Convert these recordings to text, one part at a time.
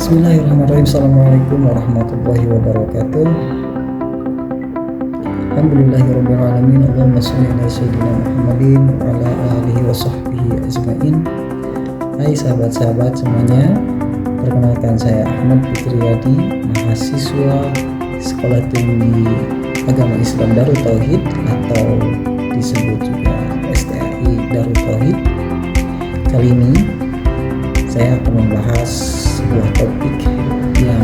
Bismillahirrahmanirrahim. Assalamualaikum warahmatullahi wabarakatuh. Alhamdulillahirabbil alamin. Allahumma shalli ala sayyidina Muhammadin wa ala alihi wa sahbihi ajmain. Hai sahabat-sahabat semuanya, perkenalkan saya Ahmad Fitriyadi, mahasiswa Sekolah Tinggi Agama Islam Darut Tauhid atau disebut juga STAI Darut Tauhid. Kali ini saya akan membahas sebuah topik yang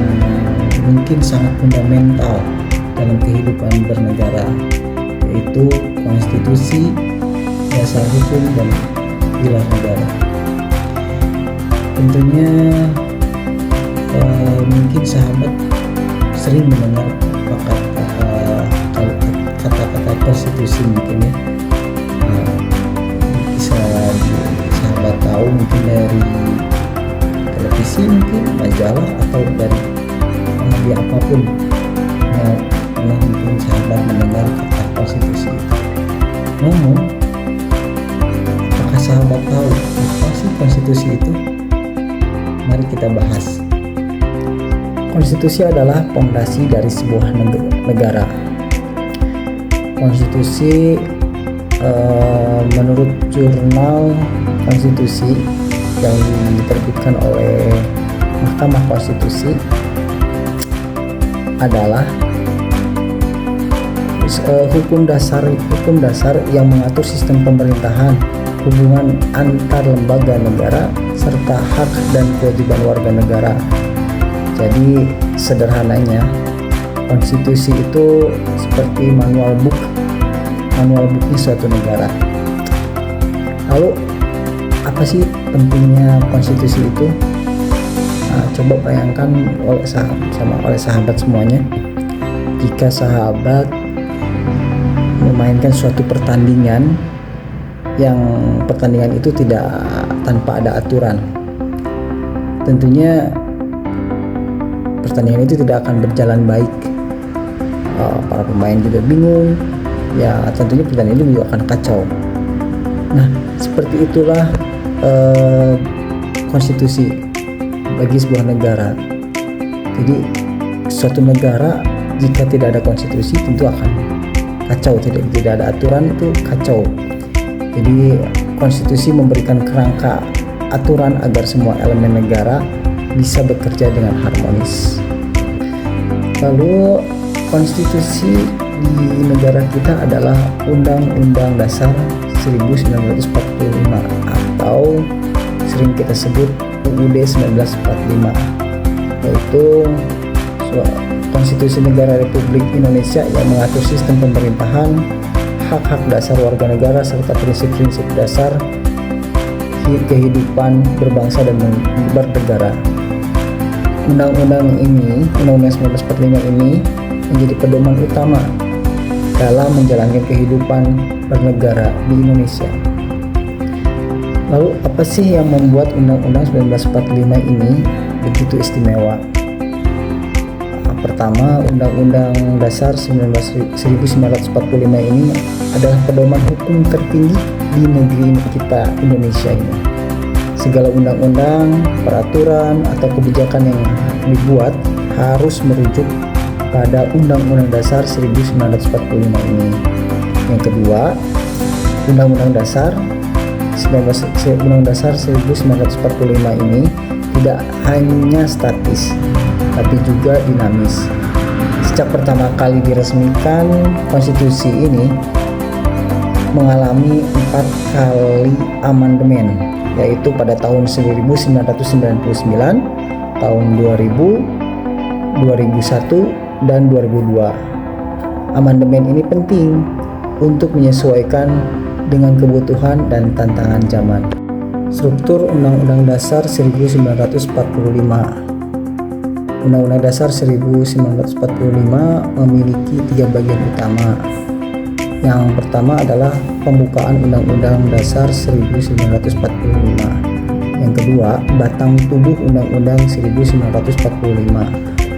mungkin sangat fundamental dalam kehidupan bernegara, yaitu konstitusi, dasar hukum, dan pilar negara. Tentunya mungkin sahabat sering mendengar kata-kata konstitusi mungkin ya. Bisa sahabat tahu mungkin dari televisi, mungkin majalah, atau dari media apapun yang mungkin sahabat mendengar kata konstitusi itu. Namun, apakah sahabat tahu apa sih konstitusi itu? Mari kita bahas. Konstitusi adalah fondasi dari sebuah negara. Konstitusi menurut jurnal konstitusi yang diterbitkan oleh Mahkamah Konstitusi adalah hukum dasar yang mengatur sistem pemerintahan, hubungan antar lembaga negara, serta hak dan kewajiban warga negara. Jadi sederhananya, konstitusi itu seperti manual booknya suatu negara. Lalu apa sih pentingnya konstitusi itu? Nah, coba bayangkan oleh sahabat semuanya, jika sahabat memainkan suatu pertandingan yang pertandingan itu tidak tanpa ada aturan, tentunya pertandingan itu tidak akan berjalan baik. Para pemain juga bingung, ya tentunya pertandingan itu juga akan kacau. Nah, seperti itulah konstitusi bagi sebuah negara. Jadi suatu negara jika tidak ada konstitusi tentu akan kacau, tidak ada aturan itu kacau. Jadi konstitusi memberikan kerangka aturan agar semua elemen negara bisa bekerja dengan harmonis. Lalu konstitusi di negara kita adalah Undang-Undang Dasar 1945 atau sering kita sebut UUD 1945, yaitu konstitusi negara Republik Indonesia yang mengatur sistem pemerintahan, hak-hak dasar warga negara, serta prinsip-prinsip dasar kehidupan berbangsa dan bernegara. Undang-undang 1945 ini menjadi pedoman utama dalam menjalankan kehidupan bernegara di Indonesia. Lalu apa sih yang membuat Undang-Undang 1945 ini begitu istimewa? Pertama, Undang-Undang Dasar 1945 ini adalah pedoman hukum tertinggi di negeri kita Indonesia ini. Segala undang-undang, peraturan, atau kebijakan yang dibuat harus merujuk pada Undang-Undang Dasar 1945 ini. Yang kedua, Undang-Undang Dasar 1945 ini tidak hanya statis, tapi juga dinamis. Sejak pertama kali diresmikan, konstitusi ini mengalami 4 kali amandemen, yaitu pada tahun 1999, tahun 2000, 2001, dan 2002. Amandemen ini penting untuk menyesuaikan dengan kebutuhan dan tantangan zaman. Struktur Undang-Undang Dasar 1945. Undang-Undang Dasar 1945 memiliki 3 bagian utama. Yang pertama adalah pembukaan Undang-Undang Dasar 1945. Yang kedua, batang tubuh Undang-Undang 1945.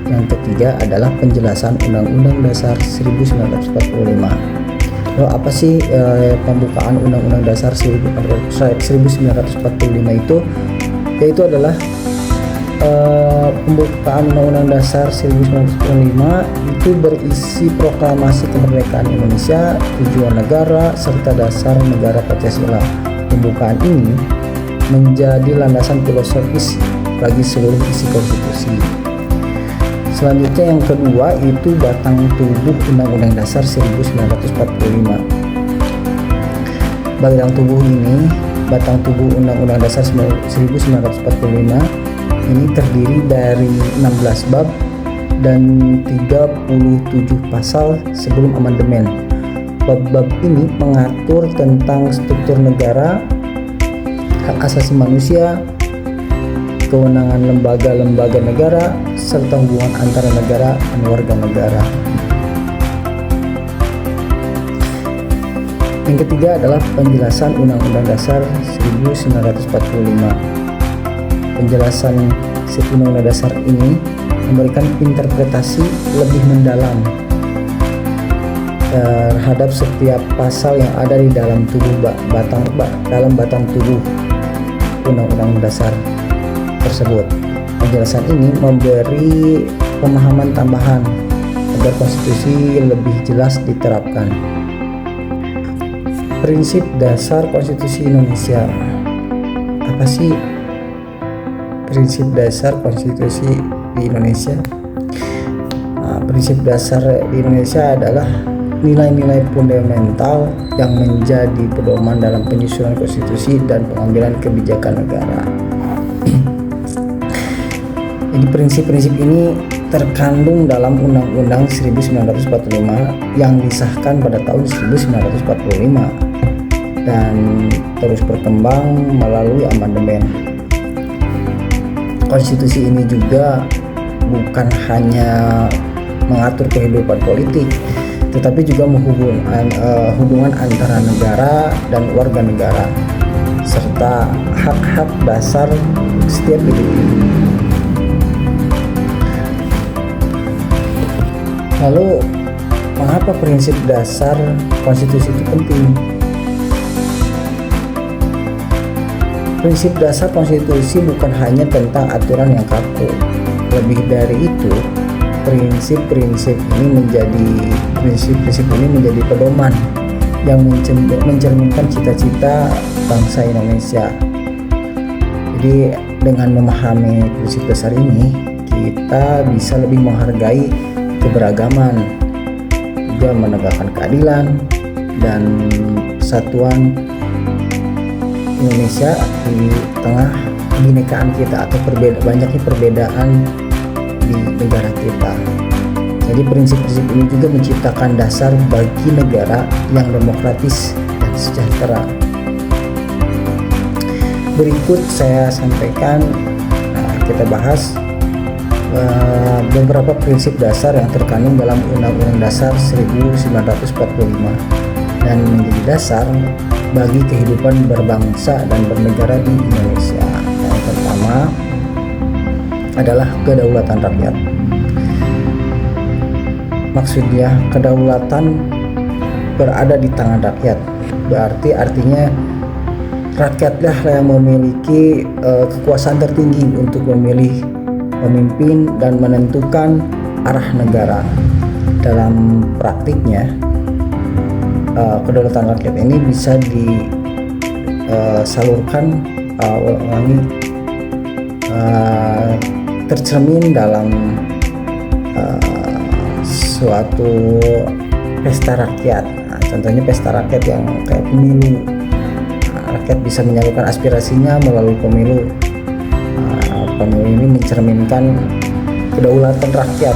Yang ketiga adalah penjelasan Undang-Undang Dasar 1945. Lalu apa sih pembukaan Undang-Undang Dasar 1945 itu? Yaitu adalah pembukaan Undang-Undang Dasar 1945 itu berisi proklamasi kemerdekaan Indonesia, tujuan negara, serta dasar negara Pancasila. Pembukaan ini menjadi landasan filosofis bagi seluruh isi konstitusi. Selanjutnya yang kedua itu batang tubuh Undang-Undang Dasar 1945. Batang tubuh Undang-Undang Dasar 1945 ini terdiri dari 16 bab dan 37 pasal sebelum amandemen. Bab-bab ini mengatur tentang struktur negara, hak asasi manusia, kewenangan lembaga-lembaga negara, serta hubungan antara negara dan warga negara. Yang ketiga adalah penjelasan Undang-Undang Dasar 1945. Penjelasan Undang-Undang Dasar ini memberikan interpretasi lebih mendalam terhadap setiap pasal yang ada di dalam batang tubuh Undang-Undang Dasar tersebut. Penjelasan ini memberi pemahaman tambahan agar konstitusi lebih jelas diterapkan. Prinsip dasar konstitusi Indonesia. Apa sih prinsip dasar konstitusi di Indonesia? Prinsip dasar di Indonesia adalah nilai-nilai fundamental yang menjadi pedoman dalam penyusunan konstitusi dan pengambilan kebijakan negara. Jadi prinsip-prinsip ini terkandung dalam Undang-Undang 1945 yang disahkan pada tahun 1945 dan terus berkembang melalui amandemen. Konstitusi ini juga bukan hanya mengatur kehidupan politik, tetapi juga hubungan antara negara dan warga negara, serta hak-hak dasar setiap individu. Lalu, mengapa prinsip dasar konstitusi itu penting? Prinsip dasar konstitusi bukan hanya tentang aturan yang kaku. Lebih dari itu, prinsip-prinsip ini menjadi pedoman yang mencerminkan cita-cita bangsa Indonesia. Jadi, dengan memahami prinsip dasar ini, kita bisa lebih menghargai keberagaman, juga menegakkan keadilan dan persatuan Indonesia di tengah kebinekaan kita atau banyaknya perbedaan di negara kita. Jadi prinsip-prinsip ini juga menciptakan dasar bagi negara yang demokratis dan sejahtera. Berikut saya sampaikan, kita bahas beberapa prinsip dasar yang terkandung dalam Undang-Undang Dasar 1945 dan menjadi dasar bagi kehidupan berbangsa dan bernegara di Indonesia. Yang pertama adalah kedaulatan rakyat. Maksudnya kedaulatan berada di tangan rakyat. Artinya rakyatlah yang memiliki kekuasaan tertinggi untuk memilih pemimpin dan menentukan arah negara. Dalam praktiknya, kedaulatan rakyat ini bisa disalurkan tercermin dalam suatu pesta rakyat. Contohnya pesta rakyat yang kayak pemilu. Rakyat bisa menyalurkan aspirasinya melalui pemilu. Pemilu ini mencerminkan kedaulatan rakyat.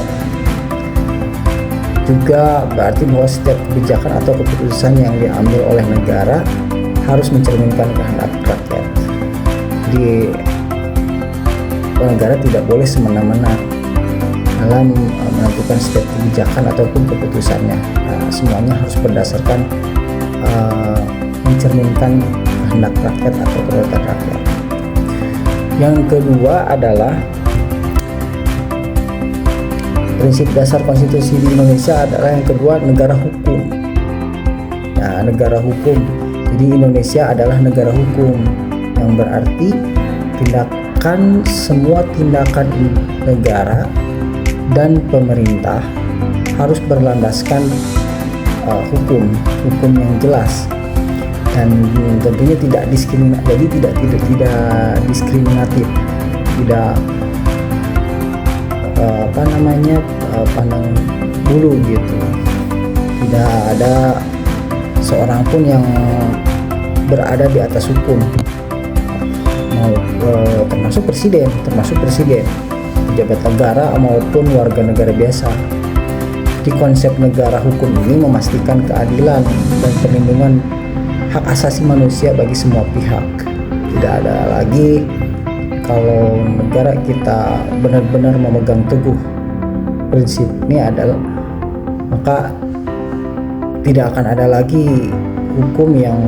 Juga berarti bahwa setiap kebijakan atau keputusan yang diambil oleh negara harus mencerminkan kehendak rakyat. Jadi negara tidak boleh semena-mena dalam menentukan setiap kebijakan ataupun keputusannya. Semuanya harus berdasarkan mencerminkan kehendak rakyat atau kedaulatan rakyat. Yang kedua adalah prinsip dasar konstitusi di Indonesia adalah yang kedua negara hukum. Nah, negara hukum. Jadi Indonesia adalah negara hukum yang berarti tindak akan semua tindakan negara dan pemerintah harus berlandaskan hukum yang jelas, dan tentunya tidak diskriminatif, tidak pandang bulu gitu. Tidak ada seorang pun yang berada di atas hukum, termasuk presiden, pejabat negara maupun warga negara biasa. Di konsep negara hukum ini memastikan keadilan dan perlindungan hak asasi manusia bagi semua pihak. Tidak ada lagi, kalau negara kita benar-benar memegang teguh prinsip ini maka tidak akan ada lagi hukum yang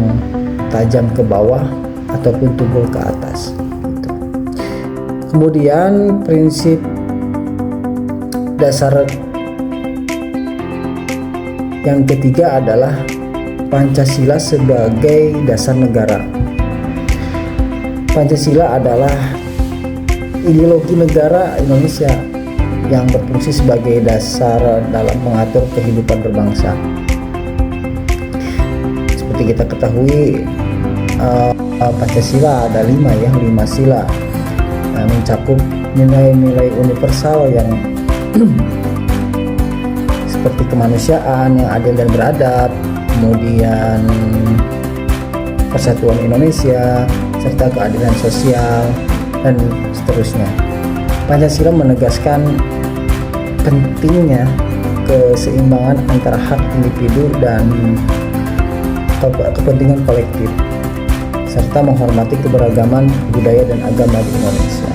tajam ke bawah ataupun tumpul ke atas gitu. Kemudian prinsip dasar yang ketiga adalah Pancasila sebagai dasar negara. Pancasila adalah ideologi negara Indonesia yang berfungsi sebagai dasar dalam mengatur kehidupan berbangsa. Seperti kita ketahui, Pancasila ada 5 sila, mencakup nilai-nilai universal yang seperti kemanusiaan yang adil dan beradab, kemudian persatuan Indonesia, serta keadilan sosial, dan seterusnya. Pancasila menegaskan pentingnya keseimbangan antara hak individu dan kepentingan kolektif, serta menghormati keberagaman budaya dan agama di Indonesia.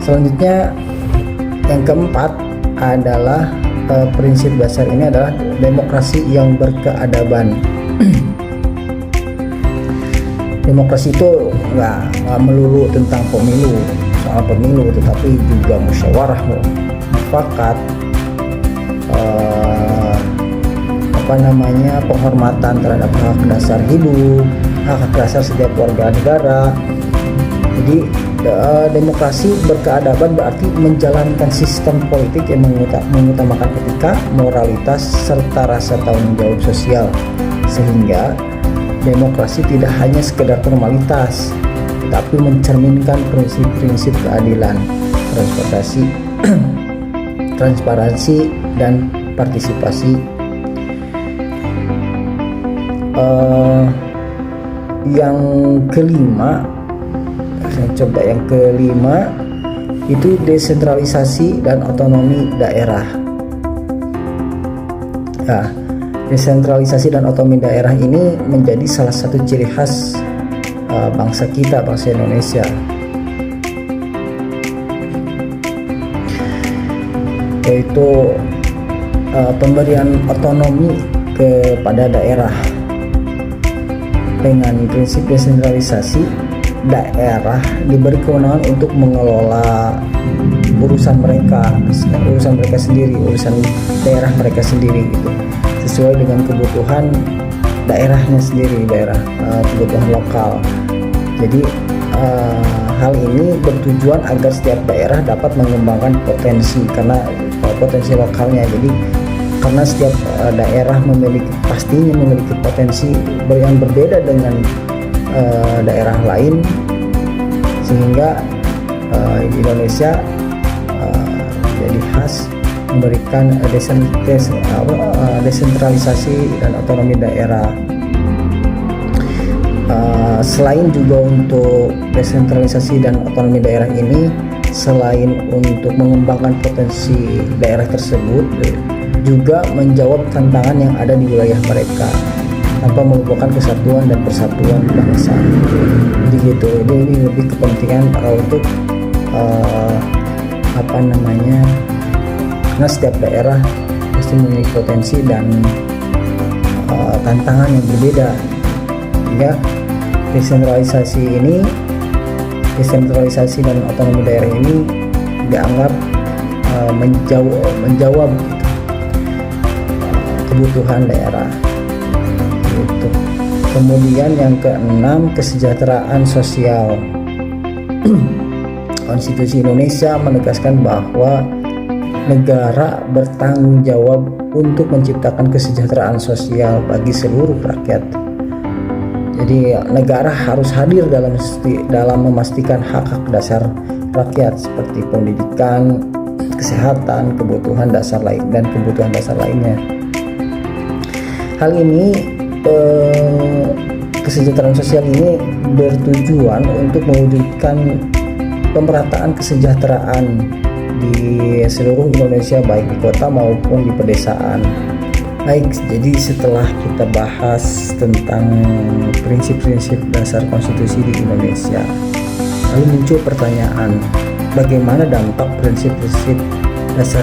Selanjutnya, yang keempat adalah prinsip dasar ini adalah demokrasi yang berkeadaban. Demokrasi itu nggak melulu tentang soal pemilu, tetapi juga musyawarah mufakat, penghormatan terhadap hak dasar hidup, hak dasar setiap warga negara. Jadi demokrasi berkeadaban berarti menjalankan sistem politik yang mengutamakan etika, moralitas, serta rasa tanggung jawab sosial, sehingga demokrasi tidak hanya sekedar formalitas, tetapi mencerminkan prinsip-prinsip keadilan, transparansi, dan partisipasi. Yang kelima itu desentralisasi dan otonomi daerah. Nah, desentralisasi dan otonomi daerah ini menjadi salah satu ciri khas bangsa Indonesia. Yaitu pemberian otonomi kepada daerah. Dengan prinsip desentralisasi, daerah diberi kewenangan untuk mengelola urusan mereka sendiri, urusan daerah mereka sendiri gitu, sesuai dengan kebutuhan daerahnya sendiri, kebutuhan lokal. Jadi hal ini bertujuan agar setiap daerah dapat mengembangkan potensi lokalnya. Jadi karena setiap daerah pastinya memiliki potensi yang berbeda dengan daerah lain, sehingga Indonesia jadi khas memberikan desentralisasi dan otonomi daerah. Selain juga untuk desentralisasi dan otonomi daerah ini, selain untuk mengembangkan potensi daerah tersebut, juga menjawab tantangan yang ada di wilayah mereka tanpa melupakan kesatuan dan persatuan bangsa. Jadi gitu. Ini lebih kepentingan untuk karena setiap daerah pasti memiliki potensi dan tantangan yang berbeda. Sehingga desentralisasi dan otonomi daerah ini dianggap menjawab kebutuhan daerah gitu. Kemudian yang keenam, kesejahteraan sosial. Konstitusi Indonesia menegaskan bahwa negara bertanggung jawab untuk menciptakan kesejahteraan sosial bagi seluruh rakyat. Jadi negara harus hadir dalam memastikan hak-hak dasar rakyat seperti pendidikan, kesehatan, kebutuhan dasar lainnya. Hal ini kesejahteraan sosial ini bertujuan untuk mewujudkan pemerataan kesejahteraan di seluruh Indonesia, baik di kota maupun di pedesaan. Baik, jadi setelah kita bahas tentang prinsip-prinsip dasar konstitusi di Indonesia, lalu muncul pertanyaan, bagaimana dampak prinsip-prinsip dasar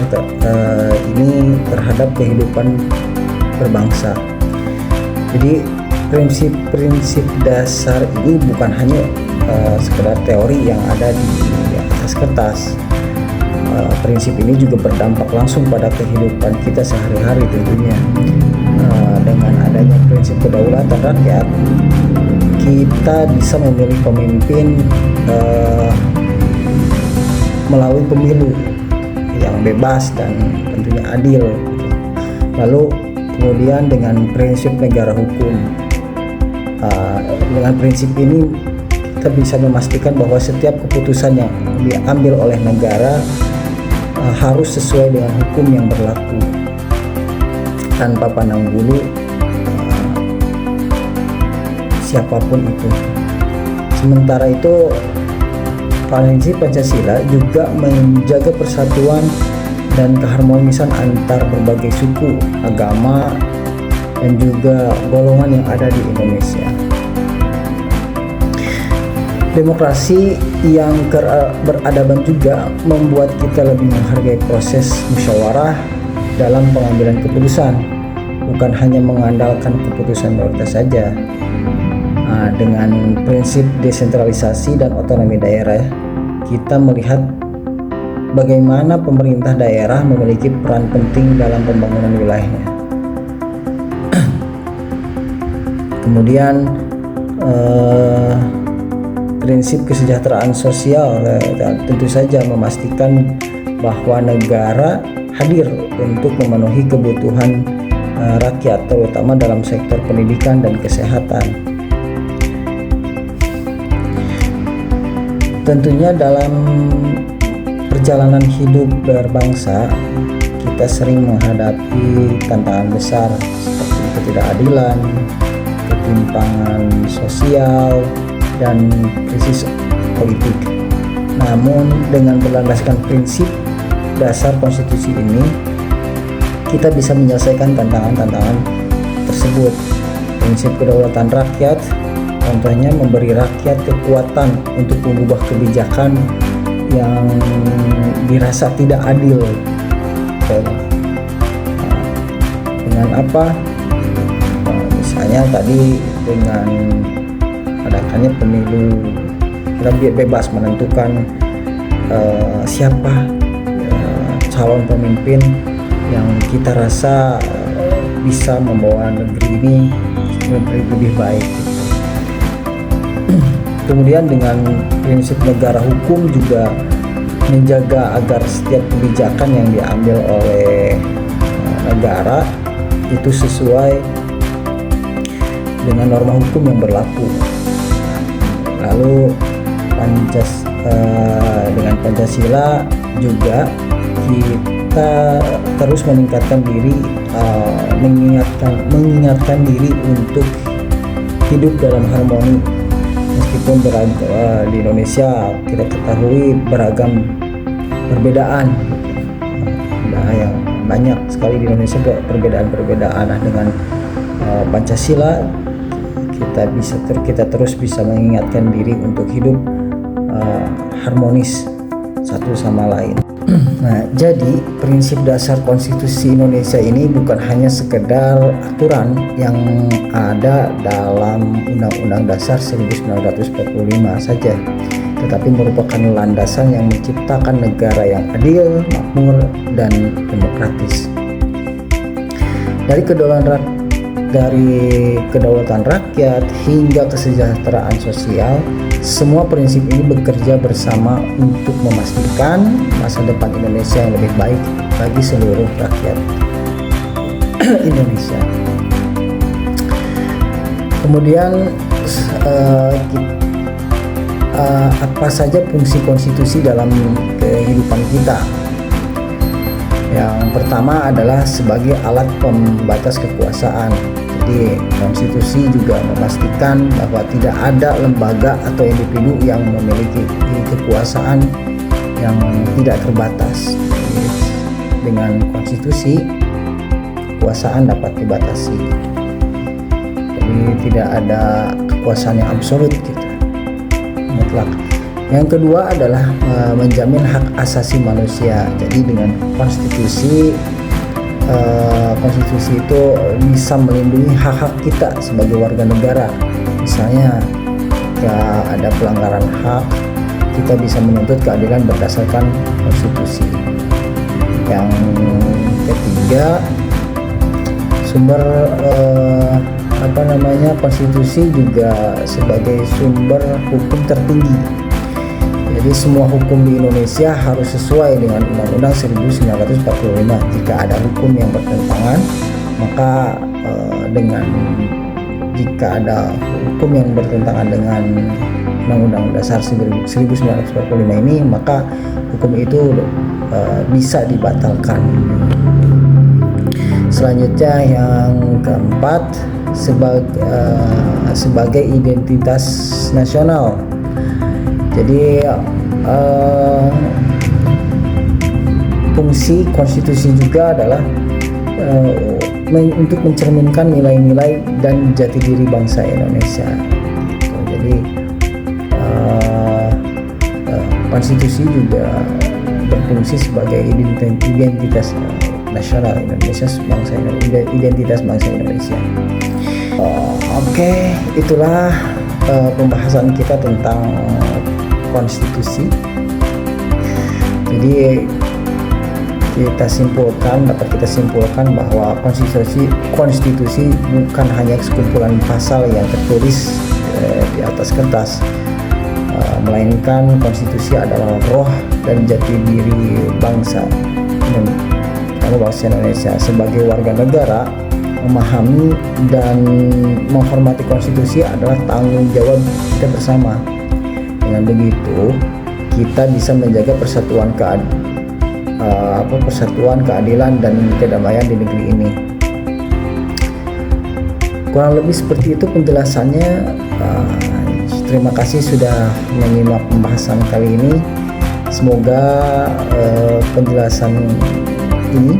ini terhadap kehidupan berbangsa. Jadi prinsip-prinsip dasar ini bukan hanya sekedar teori yang ada di atas kertas. Prinsip ini juga berdampak langsung pada kehidupan kita sehari-hari tentunya. Dengan adanya prinsip kedaulatan rakyat, kita bisa memilih pemimpin melalui pemilu yang bebas dan tentunya adil. Lalu kemudian dengan prinsip negara hukum, dengan prinsip ini kita bisa memastikan bahwa setiap keputusan yang diambil oleh negara harus sesuai dengan hukum yang berlaku tanpa pandang bulu siapapun itu. Sementara itu prinsip Pancasila juga menjaga persatuan dan keharmonisan antar berbagai suku, agama, dan juga golongan yang ada di Indonesia. Demokrasi yang beradaban juga membuat kita lebih menghargai proses musyawarah dalam pengambilan keputusan, bukan hanya mengandalkan keputusan mayoritas saja. Dengan prinsip desentralisasi dan otonomi daerah, kita melihat bagaimana pemerintah daerah memiliki peran penting dalam pembangunan wilayahnya. Kemudian prinsip kesejahteraan sosial tentu saja memastikan bahwa negara hadir untuk memenuhi kebutuhan rakyat, terutama dalam sektor pendidikan dan kesehatan. Tentunya dalam perjalanan hidup berbangsa, kita sering menghadapi tantangan besar seperti ketidakadilan, ketimpangan sosial, dan krisis politik. Namun dengan berlandaskan prinsip dasar konstitusi ini, kita bisa menyelesaikan tantangan-tantangan tersebut. Prinsip kedaulatan rakyat contohnya memberi rakyat kekuatan untuk mengubah kebijakan yang dirasa tidak adil. Dengan apa? Misalnya tadi dengan adakannya pemilu, kita bebas menentukan siapa calon pemimpin yang kita rasa bisa membawa negeri ini lebih baik. Kemudian dengan prinsip negara hukum juga menjaga agar setiap kebijakan yang diambil oleh negara itu sesuai dengan norma hukum yang berlaku. Lalu dengan Pancasila juga kita terus meningkatkan diri, mengingatkan diri untuk hidup dalam harmoni. Meskipun di Indonesia kita ketahui beragam perbedaan, yang banyak sekali di Indonesia perbedaan-perbedaan. Dengan Pancasila kita terus bisa mengingatkan diri untuk hidup harmonis satu sama lain. Nah, jadi prinsip dasar konstitusi Indonesia ini bukan hanya sekedar aturan yang ada dalam Undang-Undang Dasar 1945 saja, tetapi merupakan landasan yang menciptakan negara yang adil, makmur, dan demokratis. Dari dari kedaulatan rakyat hingga kesejahteraan sosial, semua prinsip ini bekerja bersama untuk memastikan masa depan Indonesia yang lebih baik bagi seluruh rakyat Indonesia. Kemudian apa saja fungsi konstitusi dalam kehidupan kita? Yang pertama adalah sebagai alat pembatas kekuasaan. Jadi konstitusi juga memastikan bahwa tidak ada lembaga atau individu yang memiliki kekuasaan yang tidak terbatas. Jadi, dengan konstitusi kekuasaan dapat dibatasi. Jadi tidak ada kekuasaan yang absolut gitu, mutlak. Yang kedua adalah menjamin hak asasi manusia. Jadi dengan konstitusi itu bisa melindungi hak-hak kita sebagai warga negara. Misalnya jika ada pelanggaran hak, kita bisa menuntut keadilan berdasarkan konstitusi. Yang ketiga, konstitusi juga sebagai sumber hukum tertinggi. Jadi semua hukum di Indonesia harus sesuai dengan Undang-Undang 1945. Jika ada hukum yang bertentangan, maka jika ada hukum yang bertentangan dengan Undang-Undang Dasar 1945 ini, maka hukum itu bisa dibatalkan. Selanjutnya yang keempat, sebagai identitas nasional. Jadi fungsi konstitusi juga adalah untuk mencerminkan nilai-nilai dan jati diri bangsa Indonesia. Jadi konstitusi juga berfungsi sebagai identitas nasional Indonesia, identitas bangsa Indonesia. Oke, itulah pembahasan kita tentang konstitusi. Jadi dapat kita simpulkan bahwa konstitusi bukan hanya sekumpulan pasal yang tertulis di atas kertas, melainkan konstitusi adalah roh dan jati diri bangsa Indonesia. Sebagai warga negara, memahami dan menghormati konstitusi adalah tanggung jawab kita bersama. Dengan begitu, kita bisa menjaga persatuan, keadilan dan kedamaian di negeri ini. Kurang lebih seperti itu penjelasannya. Terima kasih sudah menyimak pembahasan kali ini. Semoga penjelasan ini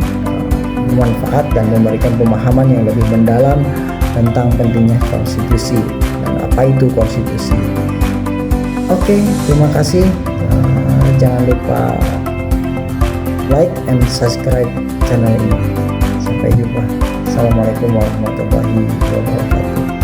bermanfaat dan memberikan pemahaman yang lebih mendalam tentang pentingnya konstitusi dan apa itu konstitusi. Oke, terima kasih. Jangan lupa like and subscribe channel ini. Sampai jumpa. Assalamualaikum warahmatullahi wabarakatuh.